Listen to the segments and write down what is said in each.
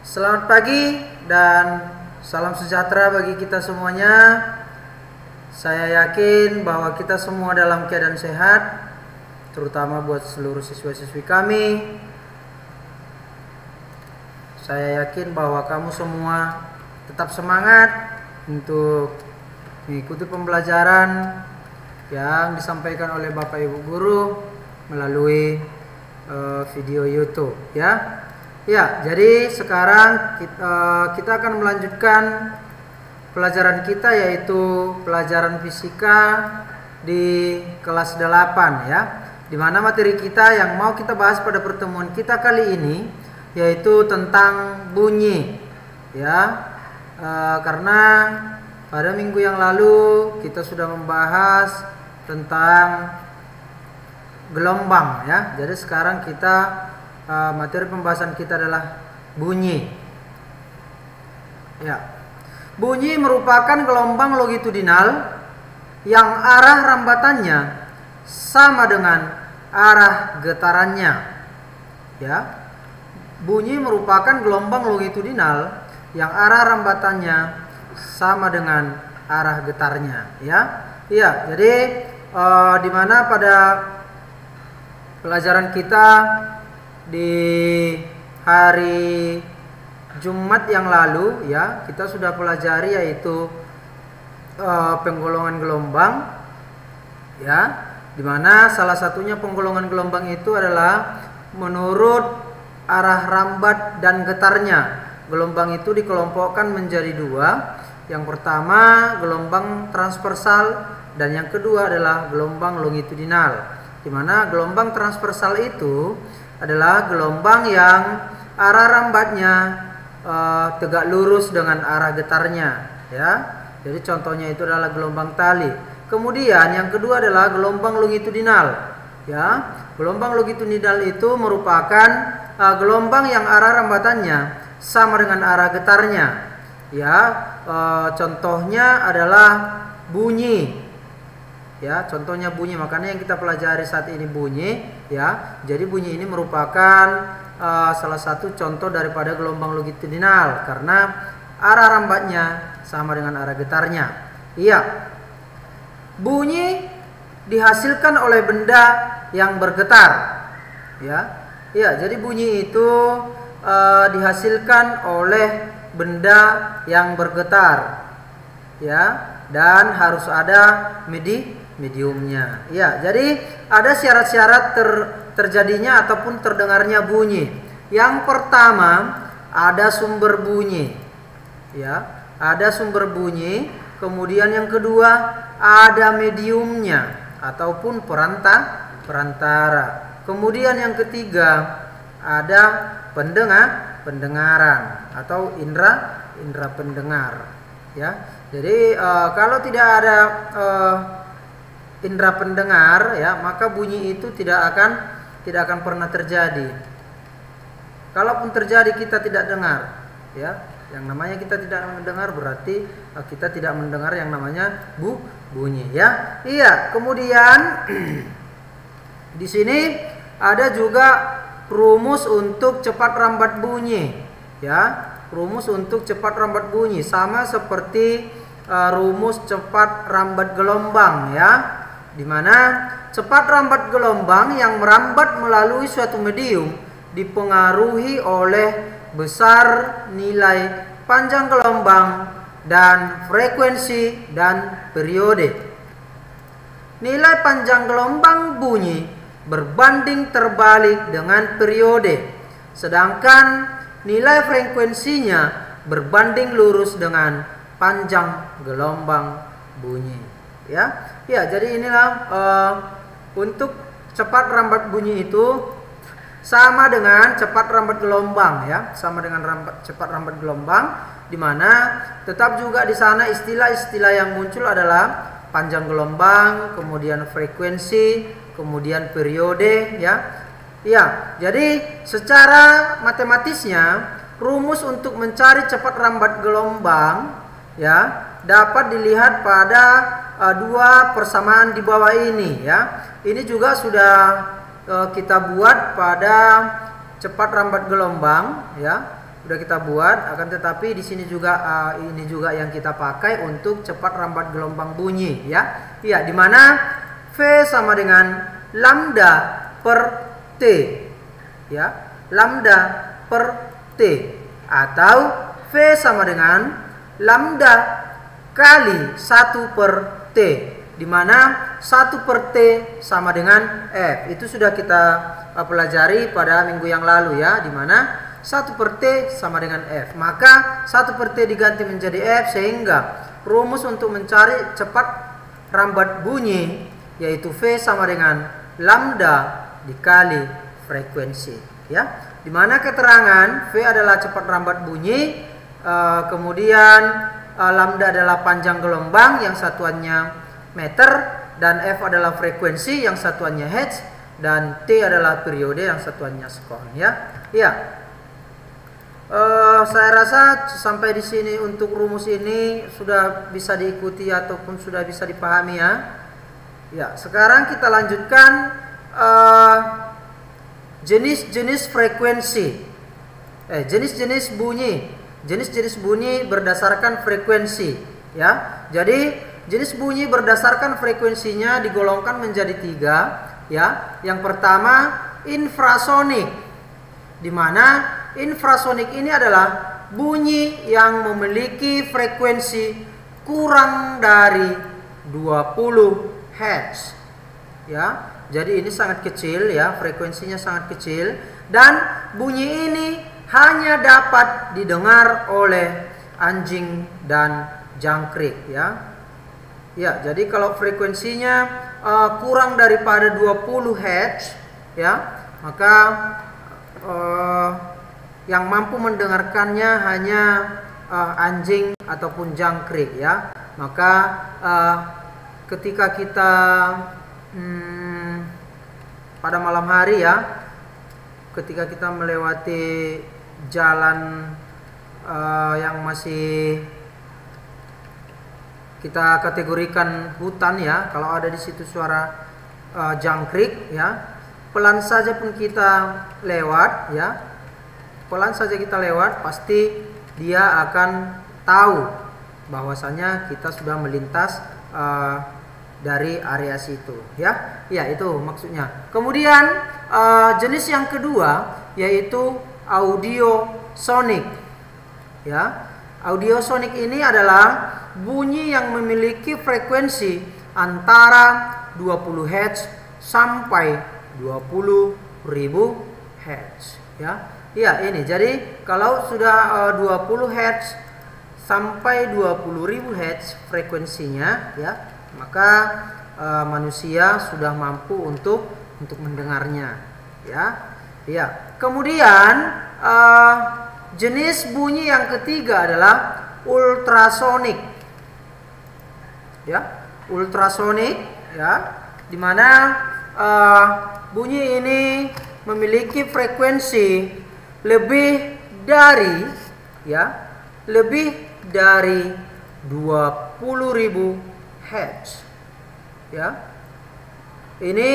Selamat pagi dan salam sejahtera bagi kita semuanya. Saya yakin bahwa kita semua dalam keadaan sehat, terutama buat seluruh siswa-siswi kami. Saya yakin bahwa kamu semua tetap semangat untuk mengikuti pembelajaran yang disampaikan oleh Bapak Ibu Guru melalui video YouTube ya. Ya, jadi sekarang kita akan melanjutkan pelajaran kita, yaitu pelajaran fisika di kelas 8 ya. Dimana materi kita yang mau kita bahas pada pertemuan kita kali ini yaitu tentang bunyi ya. Karena pada minggu yang lalu kita sudah membahas tentang gelombang ya. Jadi sekarang kita materi pembahasan kita adalah bunyi. Ya. Bunyi merupakan gelombang longitudinal yang arah rambatannya sama dengan arah getarannya. Ya. Bunyi merupakan gelombang longitudinal yang arah rambatannya sama dengan arah getarnya, ya. Iya, jadi di mana pada pelajaran kita di hari Jumat yang lalu ya, kita sudah pelajari yaitu penggolongan gelombang ya, dimana salah satunya penggolongan gelombang itu adalah menurut arah rambat dan getarnya. Gelombang itu dikelompokkan menjadi dua. Yang pertama gelombang transversal dan yang kedua adalah gelombang longitudinal. Dimana gelombang transversal itu adalah gelombang yang arah rambatnya tegak lurus dengan arah getarnya ya. Jadi contohnya itu adalah gelombang tali. Kemudian yang kedua adalah gelombang longitudinal ya. Gelombang longitudinal itu merupakan gelombang yang arah rambatannya sama dengan arah getarnya ya. Contohnya adalah bunyi ya, contohnya bunyi, makanya yang kita pelajari saat ini bunyi ya. Jadi bunyi ini merupakan salah satu contoh daripada gelombang longitudinal karena arah rambatnya sama dengan arah getarnya. Iya. Bunyi dihasilkan oleh benda yang bergetar ya. Iya, jadi bunyi itu dihasilkan oleh benda yang bergetar ya, dan harus ada mediumnya. Ya, jadi ada syarat-syarat terjadinya ataupun terdengarnya bunyi. Yang pertama ada sumber bunyi. Ya, ada sumber bunyi. Kemudian yang kedua ada mediumnya ataupun perantara. Kemudian yang ketiga ada pendengaran atau indera pendengar. Ya, jadi kalau tidak ada indera pendengar ya, maka bunyi itu tidak akan pernah terjadi. Kalaupun terjadi kita tidak dengar ya. Yang namanya kita tidak mendengar berarti kita tidak mendengar yang namanya bunyi ya. Iya, kemudian di sini ada juga rumus untuk cepat rambat bunyi ya. Rumus untuk cepat rambat bunyi sama seperti rumus cepat rambat gelombang ya. Dimana cepat rambat gelombang yang merambat melalui suatu medium dipengaruhi oleh besar nilai panjang gelombang dan frekuensi dan periode. Nilai panjang gelombang bunyi berbanding terbalik dengan periode, sedangkan nilai frekuensinya berbanding lurus dengan panjang gelombang bunyi ya. Ya, jadi inilah untuk cepat rambat bunyi itu sama dengan cepat rambat gelombang ya, sama dengan cepat rambat gelombang, di mana tetap juga di sana istilah-istilah yang muncul adalah panjang gelombang, kemudian frekuensi, kemudian periode ya. Ya, jadi secara matematisnya rumus untuk mencari cepat rambat gelombang ya dapat dilihat pada dua persamaan di bawah ini ya. Ini juga sudah kita buat pada cepat rambat gelombang ya. udah kita buat, akan tetapi di sini juga ini juga yang kita pakai untuk cepat rambat gelombang bunyi ya. Iya, di mana V sama dengan lambda per T ya, lambda per T, atau V sama dengan lambda kali 1 per T, di mana 1 per T sama dengan F. Itu sudah kita pelajari pada minggu yang lalu ya, di mana 1 per T sama dengan F. Maka 1 per T diganti menjadi F, sehingga rumus untuk mencari cepat rambat bunyi yaitu V sama dengan lambda dikali frekuensi ya. Di mana keterangan V adalah cepat rambat bunyi, kemudian lambda adalah panjang gelombang yang satuannya meter, dan F adalah frekuensi yang satuannya hertz, dan T adalah periode yang satuannya sekon ya. Iya. Saya rasa sampai di sini untuk rumus ini sudah bisa diikuti ataupun sudah bisa dipahami ya. Ya, sekarang kita lanjutkan jenis-jenis frekuensi. Jenis-jenis bunyi. Jenis-jenis bunyi berdasarkan frekuensi ya. Jadi jenis bunyi berdasarkan frekuensinya digolongkan menjadi 3 ya. Yang pertama infrasonik, di mana infrasonik ini adalah bunyi yang memiliki frekuensi kurang dari 20 Hz ya. Jadi ini sangat kecil ya, frekuensinya sangat kecil, dan bunyi ini hanya dapat didengar oleh anjing dan jangkrik ya. Ya, jadi kalau frekuensinya kurang daripada 20 Hz ya, maka yang mampu mendengarkannya hanya anjing ataupun jangkrik ya. Maka ketika kita pada malam hari ya, ketika kita melewati jalan yang masih kita kategorikan hutan ya, kalau ada di situ suara jangkrik ya, pelan saja pun kita lewat ya, pelan saja kita lewat, pasti dia akan tahu bahwasanya kita sudah melintas dari area situ ya. Ya, itu maksudnya. Kemudian jenis yang kedua yaitu audiosonik ya. Audiosonik ini adalah bunyi yang memiliki frekuensi antara 20 Hz sampai 20.000 Hz ya. Ya, ini jadi kalau sudah 20 Hz sampai 20.000 Hz frekuensinya ya, maka manusia sudah mampu untuk mendengarnya ya. Ya. Kemudian jenis bunyi yang ketiga adalah ultrasonik ya. Ultrasonik ya, dimana bunyi ini memiliki frekuensi lebih dari 20.000 Hz ya. Ini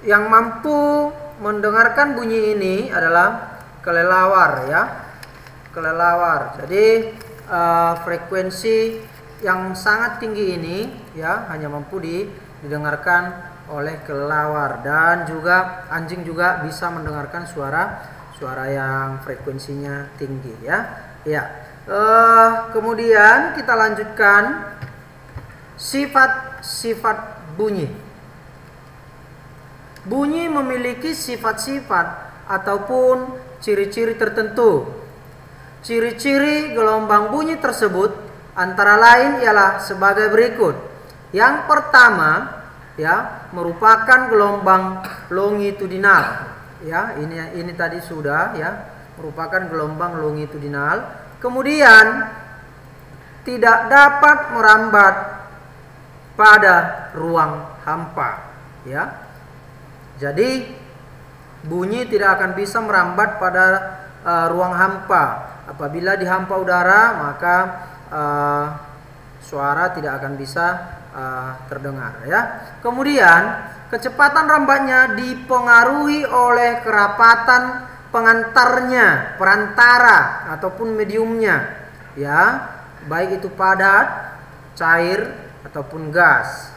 yang mampu mendengarkan bunyi ini adalah kelelawar ya. Kelelawar. Jadi frekuensi yang sangat tinggi ini ya hanya mampu didengarkan oleh kelelawar, dan juga anjing juga bisa mendengarkan suara yang frekuensinya tinggi ya. Ya. Kemudian kita lanjutkan sifat-sifat bunyi. Bunyi memiliki sifat-sifat ataupun ciri-ciri tertentu. Ciri-ciri gelombang bunyi tersebut antara lain ialah sebagai berikut. Yang pertama ya, merupakan gelombang longitudinal ya. Ini tadi sudah ya, merupakan gelombang longitudinal. Kemudian tidak dapat merambat pada ruang hampa ya. Jadi bunyi tidak akan bisa merambat pada ruang hampa. Apabila di hampa udara, maka suara tidak akan bisa terdengar ya. Kemudian kecepatan rambatnya dipengaruhi oleh kerapatan pengantarnya, perantara ataupun mediumnya, ya, baik itu padat, cair ataupun gas.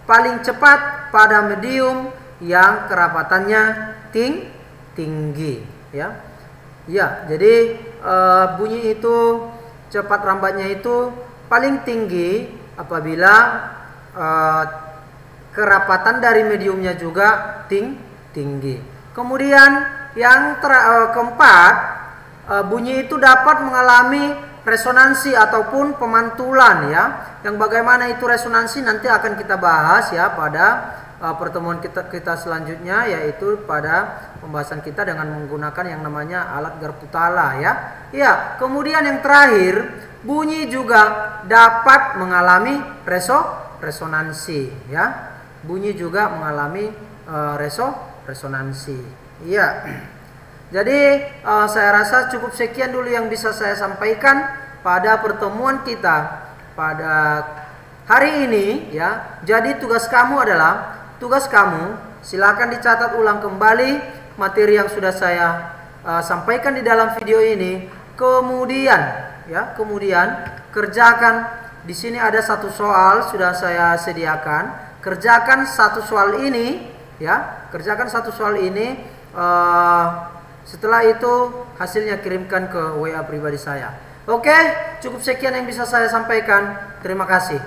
Paling cepat pada medium yang kerapatannya tinggi, ya. Ya, jadi bunyi itu cepat rambatnya itu paling tinggi apabila kerapatan dari mediumnya juga tinggi. Kemudian yang keempat, bunyi itu dapat mengalami resonansi ataupun pemantulan, ya. Yang bagaimana itu resonansi nanti akan kita bahas, ya, pada pertemuan kita selanjutnya, yaitu pada pembahasan kita dengan menggunakan yang namanya alat garpu tala, ya. Ya, kemudian yang terakhir, bunyi juga dapat mengalami resonansi, ya. Bunyi juga mengalami resonansi. Iya. Jadi saya rasa cukup sekian dulu yang bisa saya sampaikan pada pertemuan kita pada hari ini, ya. Jadi tugas kamu silakan dicatat ulang kembali materi yang sudah saya sampaikan di dalam video ini. Kemudian, ya, kerjakan. Di sini ada satu soal sudah saya sediakan. Kerjakan satu soal ini, ya. Kerjakan satu soal ini. Setelah itu hasilnya kirimkan ke WA pribadi saya. Oke, cukup sekian yang bisa saya sampaikan. Terima kasih.